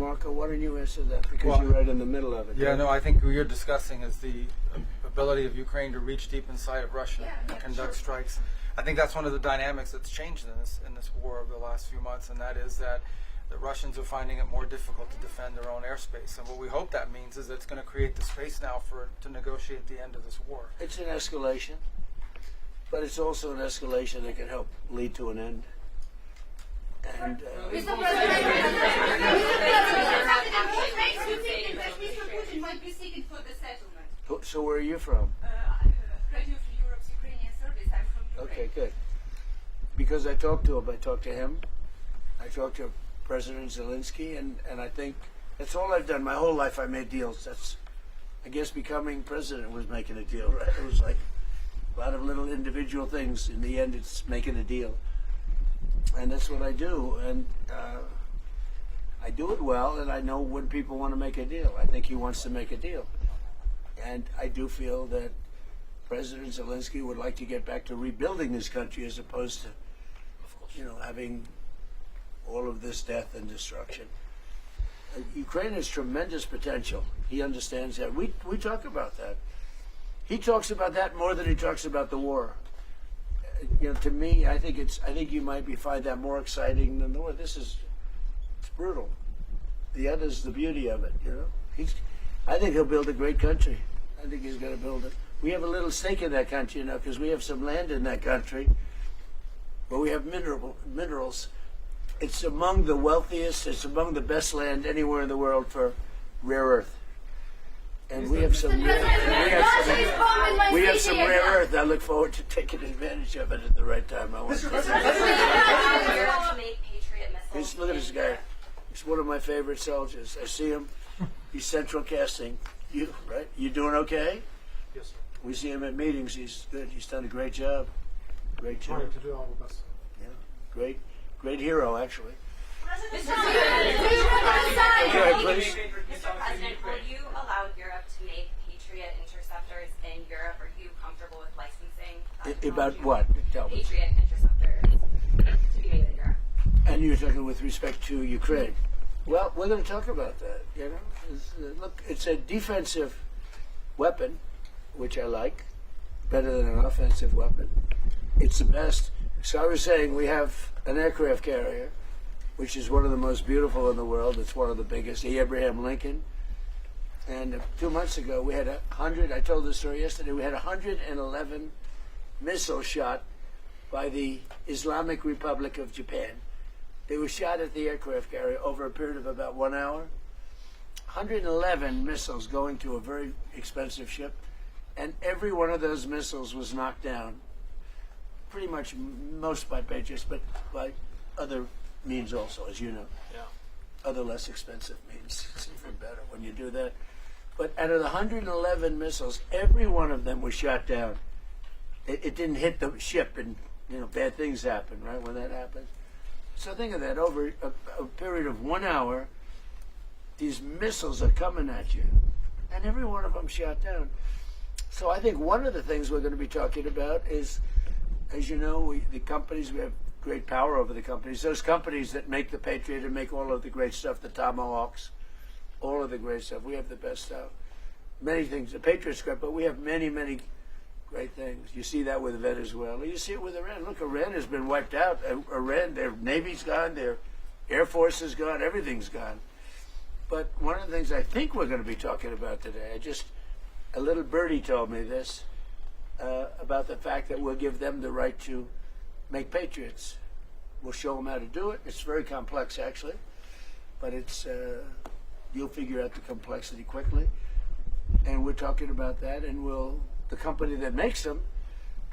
Marco, why don't you answer that? Because you're right in the middle of it. Yeah, no, I think what you're discussing is the ability of Ukraine to reach deep inside of Russia and conduct strikes. I think that's one of the dynamics that's changed in this war over the last few months, and that is that the Russians are finding it more difficult to defend their own airspace. And what we hope that means is that it's going to create the space now to negotiate the end of this war. It's an escalation, but it's also an escalation that can help lead to an end. And Mr. President, what makes you think that Mr. Putin might be seeking for the settlement? so where are you from? Radio Free Europe's Ukrainian service. I'm from Ukraine. Okay, good. Because I talked to him. I talked to him. I talked to President Zelenskyy, and I think that's all I've done. My whole life I made deals. I guess becoming president was making a deal, right? It was like a lot of little individual things. In the end, it's making a deal. And that's what I do. And I do it well, and I know when people want to make a deal. I think he wants to make a deal. And I do feel that President Zelenskyy would like to get back to rebuilding his country as opposed to, having all of this death and destruction. Ukraine has tremendous potential. He understands that. We talk about that. He talks about that more than he talks about the war. To me, I think you might find that more exciting than the war. It's brutal. The other's the beauty of it. I think he'll build a great country. I think he's going to build it. We have a little stake in that country, because we have some land in that country, but we have minerals. It's among the wealthiest. It's among the best land anywhere in the world for rare earth. And we have some rare earth. I look forward to taking advantage of it at the right time. I want to. Look at this guy. He's one of my favorite soldiers. I see him. He's central casting. Right? You doing okay? Yes, sir. We see him at meetings. He's good. He's done a great job. Great job. Trying to do our best. Yeah. Great hero, actually. Mr. Go ahead, please. President, will you allow Europe to make Patriot interceptors in Europe? Are you comfortable with licensing? About what? Tell me. Patriot interceptors to be made in Europe. And you're talking with respect to Ukraine. Well, we're going to talk about that. Look, it's a defensive weapon, which I like, better than an offensive weapon. It's the best. So I was saying we have an aircraft carrier, which is one of the most beautiful in the world. It's one of the biggest, the Abraham Lincoln. And 2 months ago, we had 100, I told this story yesterday, we had 111 missiles shot by the Islamic Republic of Japan. They were shot at the aircraft carrier over a period of about 1 hour. 111 missiles going to a very expensive ship, and every one of those missiles was knocked down. Pretty much most by Patriots, but by other means also, as you know. Yeah. Other less expensive means. It's even better when you do that. But out of the 111 missiles, every one of them was shot down. It didn't hit the ship, and bad things happen, right, when that happens. So think of that, over a period of 1 hour, these missiles are coming at you, and every one of them shot down. So I think one of the things we're going to be talking about is, as you know, we have great power over the companies. Those companies that make the Patriot and make all of the great stuff, the Tomahawks, all of the great stuff. We have the best stuff. Many things. The Patriot's great, but we have many, many great things. You see that with Venezuela. You see it with Iran. Look, Iran has been wiped out. Iran, their Navy's gone, their Air Force is gone, everything's gone. But one of the things I think we're going to be talking about today, a little birdie told me this, about the fact that we'll give them the right to make Patriots. We'll show them how to do it. It's very complex, actually, but you'll figure out the complexity quickly. And we're talking about that, and the company that makes them,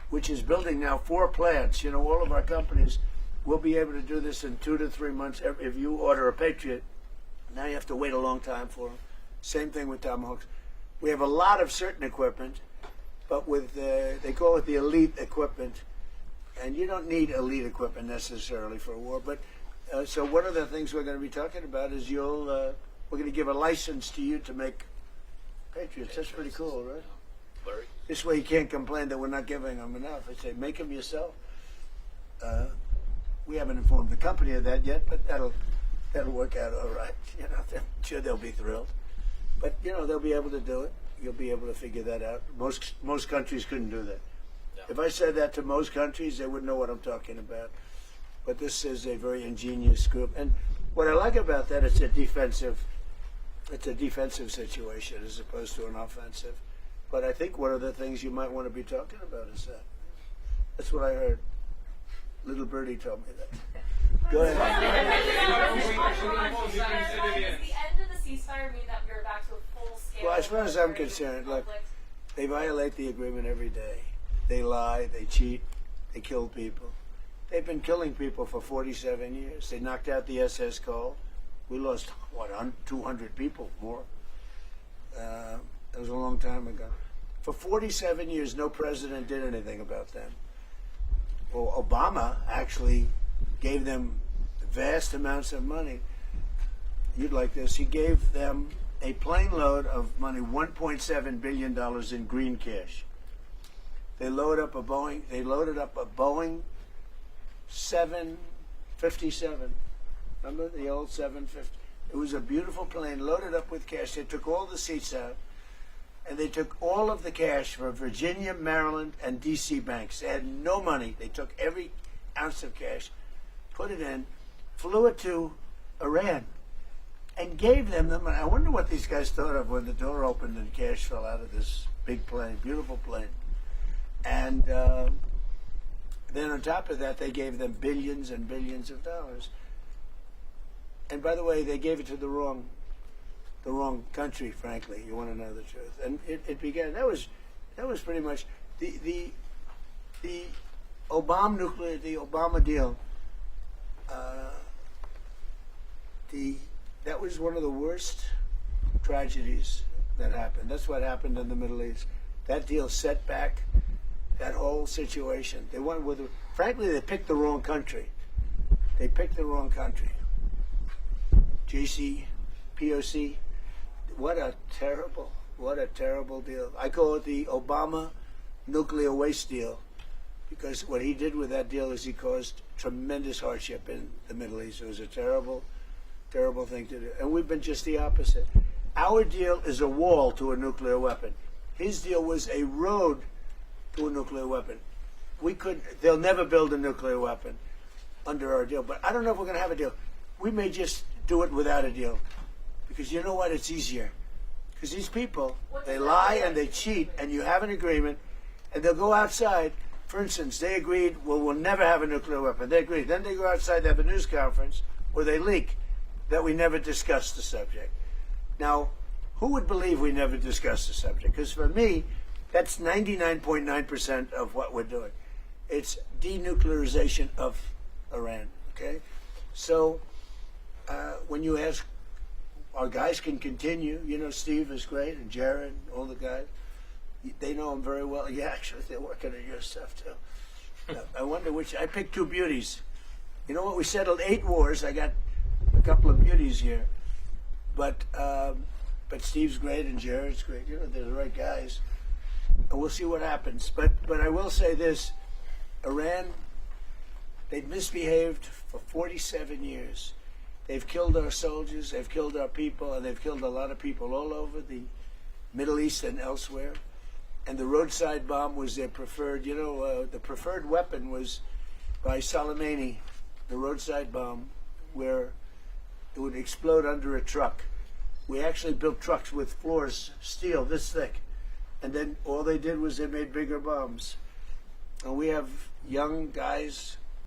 which is building now 4 plants, all of our companies will be able to do this in 2 to 3 months. If you order a Patriot, now you have to wait a long time for them. Same thing with Tomahawks. We have a lot of certain equipment, but they call it the elite equipment, and you don't need elite equipment necessarily for a war. But so one of the things we're going to be talking about is we're going to give a license to you to make Patriots. That's pretty cool, right? Larry? This way you can't complain that we're not giving them enough. I say, make them yourself. We haven't informed the company of that yet, but That'll work out all right. You know, I'm sure they'll be thrilled. But you know, they'll be able to do it. You'll be able to figure that out. Most countries couldn't do that. Yeah. If I said that to most countries, they wouldn't know what I'm talking about. But this is a very ingenious group, and what I like about that, it's a defensive situation as opposed to an offensive. But I think one of the things you might want to be talking about is that. That's what I heard. Little birdie told me that. Go ahead. Does the end of the ceasefire mean that we're back to a full-scale? Well, as far as I'm concerned, look, conflict? they violate the agreement every day. They lie, they cheat, they kill people. They've been killing people for 47 years. They knocked out the SS Cole. We lost, 200 people more. That was a long time ago. For 47 years, no president did anything about them. Well, Obama actually gave them vast amounts of money. You'd like this. He gave them a plane load of money, $1.7 billion in green cash. They loaded up a Boeing 757. Remember the old 750? It was a beautiful plane loaded up with cash. They took all the seats out, and they took all of the cash from Virginia, Maryland, and D.C. banks. They had no money. They took every ounce of cash, put it in, flew it to Iran, and gave them the money. I wonder what these guys thought of when the door opened and cash fell out of this big plane, beautiful plane. And then on top of that, they gave them billions and billions of dollars. And by the way, they gave it to the wrong country, frankly. You want to know the truth. And it began. That was pretty much the Obama deal. That was one of the worst tragedies that happened. That's what happened in the Middle East. That deal set back that whole situation. They went with, frankly, they picked the wrong country. They picked the wrong country. POC. What a terrible deal. I call it the Obama nuclear waste deal, because what he did with that deal is he caused tremendous hardship in the Middle East. It was a terrible thing to do. And we've been just the opposite. Our deal is a wall to a nuclear weapon. His deal was a road to a nuclear weapon. They'll never build a nuclear weapon under our deal, but I don't know if we're going to have a deal. We may just do it without a deal, because you know what? It's easier. Because these people, they lie and they cheat, and you have an agreement, and they'll go outside. For instance, they agreed, well, we'll never have a nuclear weapon. They agreed. Then they go outside, they have a news conference where they leak that we never discussed the subject. Now, who would believe we never discussed the subject? Because for me, that's 99.9% of what we're doing. It's denuclearization of Iran, okay? So when you ask, our guys can continue. You know, Steve is great, and Jared, all the guys. They know him very well. Yeah, actually, they're working on your stuff, too. I wonder which. I picked two beauties. You know what? We settled 8 wars. I got a couple of beauties here. But Steve's great, and Jared's great. You know, they're the right guys. And we'll see what happens. But I will say this. Iran, they've misbehaved for 47 years. They've killed our soldiers, they've killed our people, and they've killed a lot of people all over the Middle East and elsewhere. And the roadside bomb was their preferred, the preferred weapon was by Soleimani, the roadside bomb, where it would explode under a truck. We actually built trucks with floors, steel this thick. And then all they did was they made bigger bombs. And we have young guys